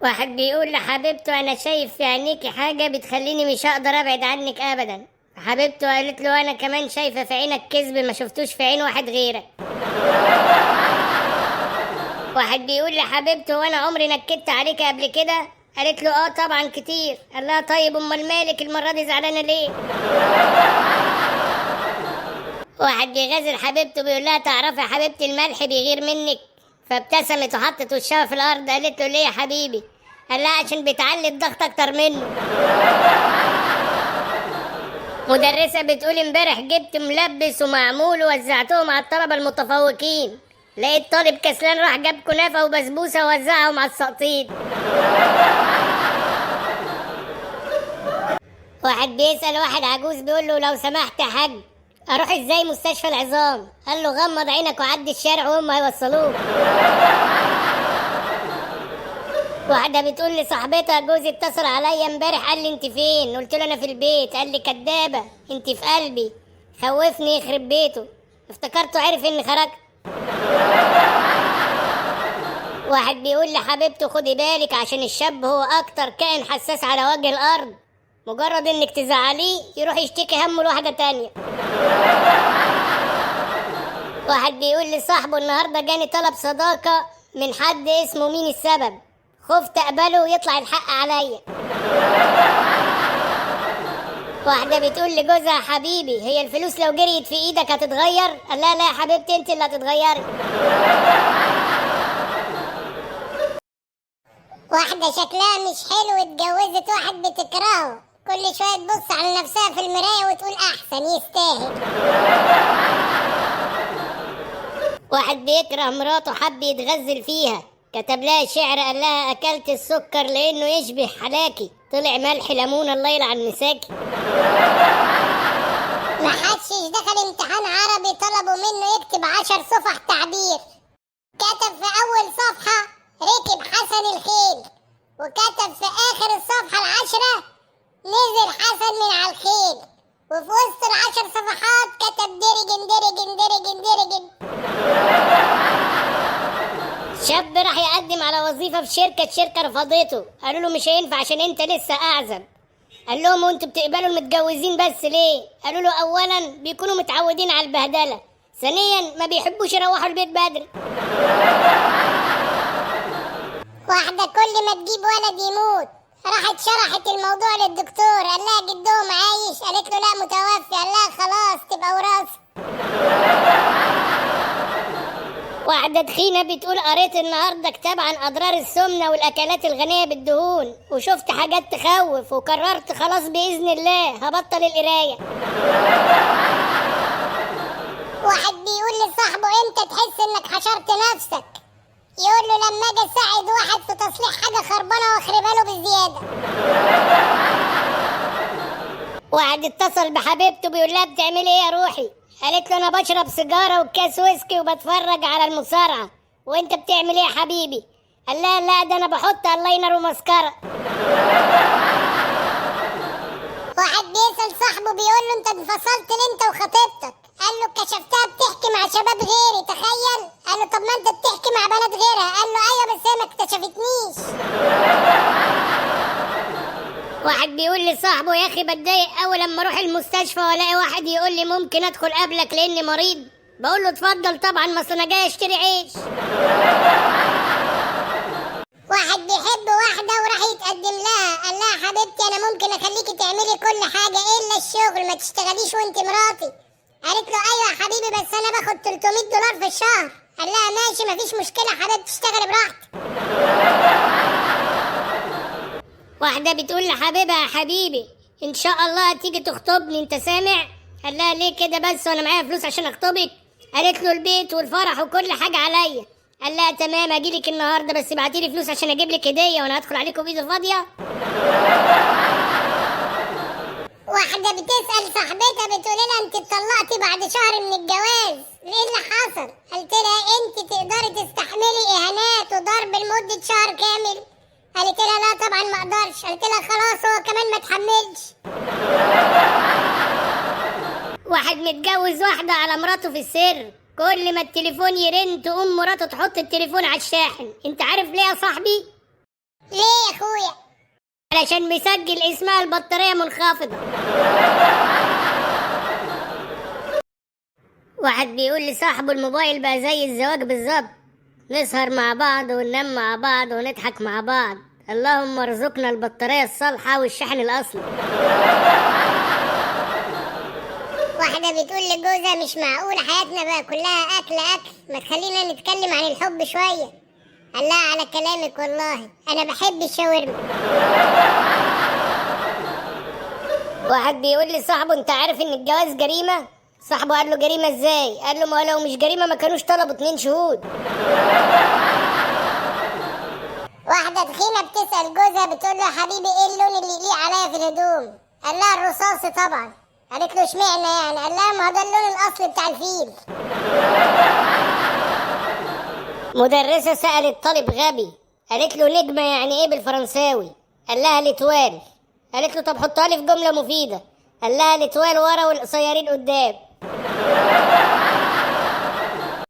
واحد بيقول لحبيبته انا شايف في عينيكي حاجة بتخليني مش هقدر ابعد عنك ابدا. حبيبته قالت له انا كمان شايفة في عينك كذب ما شفتوش في عين واحد غيرك. واحد بيقول لحبيبته وانا عمري نكدت عليك قبل كده؟ قالت له اه طبعا كتير. قال لها طيب امال مالك المرة دي زعلانة ليه؟ واحد بيغازل حبيبته بيقول لها تعرفي يا حبيبتي الملح بيغير منك؟ فابتسمت وحطت وشها في الارض. قالت له ليه يا حبيبي؟ قال لها عشان بتعلي الضغط اكتر منه. مدرسة بتقول امبارح جبت ملبس ومعمول ووزعتهم على الطلبة المتفوقين. لقيت طالب كسلان راح جاب كنافة وبسبوسة ووزعهم على السقطين. واحد بيسأل واحد عجوز بيقول له لو سمحت يا حاج اروح ازاي مستشفى العظام؟ قال له غمض عينك وعدي الشارع وهم هيوصلوك. واحدة بتقول لصاحبتها جوزي اتصل عليا امبارح قال لي انت فين؟ قلت له انا في البيت. قال لي كدابة انت في قلبي. خوفني يخرب بيته. افتكرته عرف اني خرجت. واحد بيقول لحبيبته خدي بالك عشان الشاب هو اكتر كائن حساس على وجه الارض. مجرد انك تزعليه يروح يشتكي همه لواحدة تانية. واحد بيقول لصاحبه النهاردة جاني طلب صداقة من حد اسمه مين السبب؟ خفت اقبله ويطلع الحق عليا. واحدة بتقول لجوزها حبيبي هي الفلوس لو جريت في ايدك هتتغير؟ قال لا لا يا حبيبتي انت اللي هتتغيري. واحدة شكلها مش حلو اتجوزت واحد بتكرهه، كل شوية تبص على نفسها في المراية وتقول أحسن يستاهل. واحد بيكره مراته حب يتغزل فيها، كتب لها شعر قال لها أكلت السكر لأنه يشبه حلاكي، طلع ملح ليمون الله يلعن مساكي. محدش دخل امتحان عربي طلبوا منه يكتب 10 صفح تعبير، كتب في أول صفحة ركب حسن الخيل، وكتب في آخر الصفحة 10 نزل حسن من على الخيل، وفي وسط 10 صفحات كتب درجن درجن درجن درجن. شاب راح يقدم على وظيفة في شركة رفضته، قالوا له مش هينفع عشان انت لسه أعزب. قال لهم وانتوا بتقبلوا المتجوزين بس ليه؟ قالوا له أولا بيكونوا متعودين على البهدلة، ثانيا ما بيحبوش يروحوا البيت بدري. واحدة كل ما تجيب ولد يموت راحت شرحت الموضوع للدكتور، قال لها جدهم عايش؟ قالت له لا متوفي. قال لها خلاص تبقى وراثة. واحدة تخينة بتقول قريت النهاردة كتاب عن أضرار السمنة والأكلات الغنية بالدهون وشفت حاجات تخوف وقررت خلاص بإذن الله هبطل القراية. واحد بيقول لصاحبه امتى تحس انك حشرت نفسك؟ يقول له لما اجي اساعد واحد في تصليح حاجة خربانة واخربها له بالزيادة. واحد اتصل بحبيبته بيقول لها بتعملي ايه يا روحي؟ قالت له انا بشرب سيجاره وكاس ويسكي وبتفرج على المصارعه. وانت بتعمل ايه يا حبيبي؟ قال لها لا ده انا بحط الاينر وماسكارا. واحد بيسأل صاحبه بيقول له انت انفصلت ليه انت وخطيبتك؟ قال له كشفتها بتحكي مع شباب غيري. تخيل. قال له طب ما انت بتحكي مع بنات غيرها. قال له ايوه بس هي ما اكتشفتنيش. واحد بيقول لصاحبه يا اخي بتضايق قوي لما اروح المستشفى والاقي واحد يقول لي ممكن ادخل قبلك لاني مريض. بقول له اتفضل طبعا ما اصل انا جاي اشتري عيش. واحد بيحب واحدة وراح يتقدم لها، قال لها حبيبتي انا ممكن اخليكي تعملي كل حاجة الا الشغل، ما تشتغليش وانت مراتي. قالت له ايوه يا حبيبي بس انا باخد 300 دولار في الشهر. قال لها ماشي مفيش مشكلة حبيبتي اشتغلي براحتك. واحدة بتقول لحبيبها يا حبيبي ان شاء الله هتيجي تخطبني انت سامع؟ قال لها ليه كده بس وانا معايا فلوس عشان اخطبك؟ قالت له البيت والفرح وكل حاجة عليا. قال لها تمام اجيلك النهارده بس ابعتيلي فلوس عشان اجيب لك هديه وانا هدخل عليكم بايدي فاضيه. واحدة بتسأل صاحبتها بتقول لها انت اتطلقتي بعد شهر من الجواز ليه اللي حصل؟ قلت لها انت تقدري تستحملي اهانات وضرب لمدة شهر كامل؟ قالت لها لا طبعا ما اقدرش. قلت لها خلاص هو كمان ما تحملش. واحد متجوز واحدة على مراته في السر، كل ما التليفون يرن تقوم مراته تحط التليفون على الشاحن. انت عارف ليه يا صاحبي؟ ليه؟ عشان مسجل اسمها البطارية منخفضة. واحد بيقول لصاحبه الموبايل بقى زي الزواج بالظبط، نسهر مع بعض وننام مع بعض ونضحك مع بعض، اللهم ارزقنا البطارية الصالحة والشحن الأصلي. واحدة بتقول لجوزها مش معقول حياتنا بقى كلها أكل أكل، ما تخلينا نتكلم عن الحب شوية. قال لها على كلامك والله أنا بحب الشاورما. واحد بيقول لصاحبه انت عارف ان الجواز جريمة؟ صاحبه قال له جريمة ازاي؟ قال له ما لو مش جريمة ما كانوش طلبوا 2 شهود. واحدة تخينة بتسأل جوزها بتقول له حبيبي ايه اللون اللي يليق عليا في الهدوم؟ قال لها الرصاصي طبعا. قالت له اشمعنى يعني؟ قال لها ما هو ده اللون الأصلي بتاع الفيل. مدرسة سألت طالب غبي، قالت له نجمة يعني ايه بالفرنساوي؟ قال لها لتوال. قالت له طب حطها لي في جملة مفيدة. قال لها لتوال ورا والقصيرين قدام.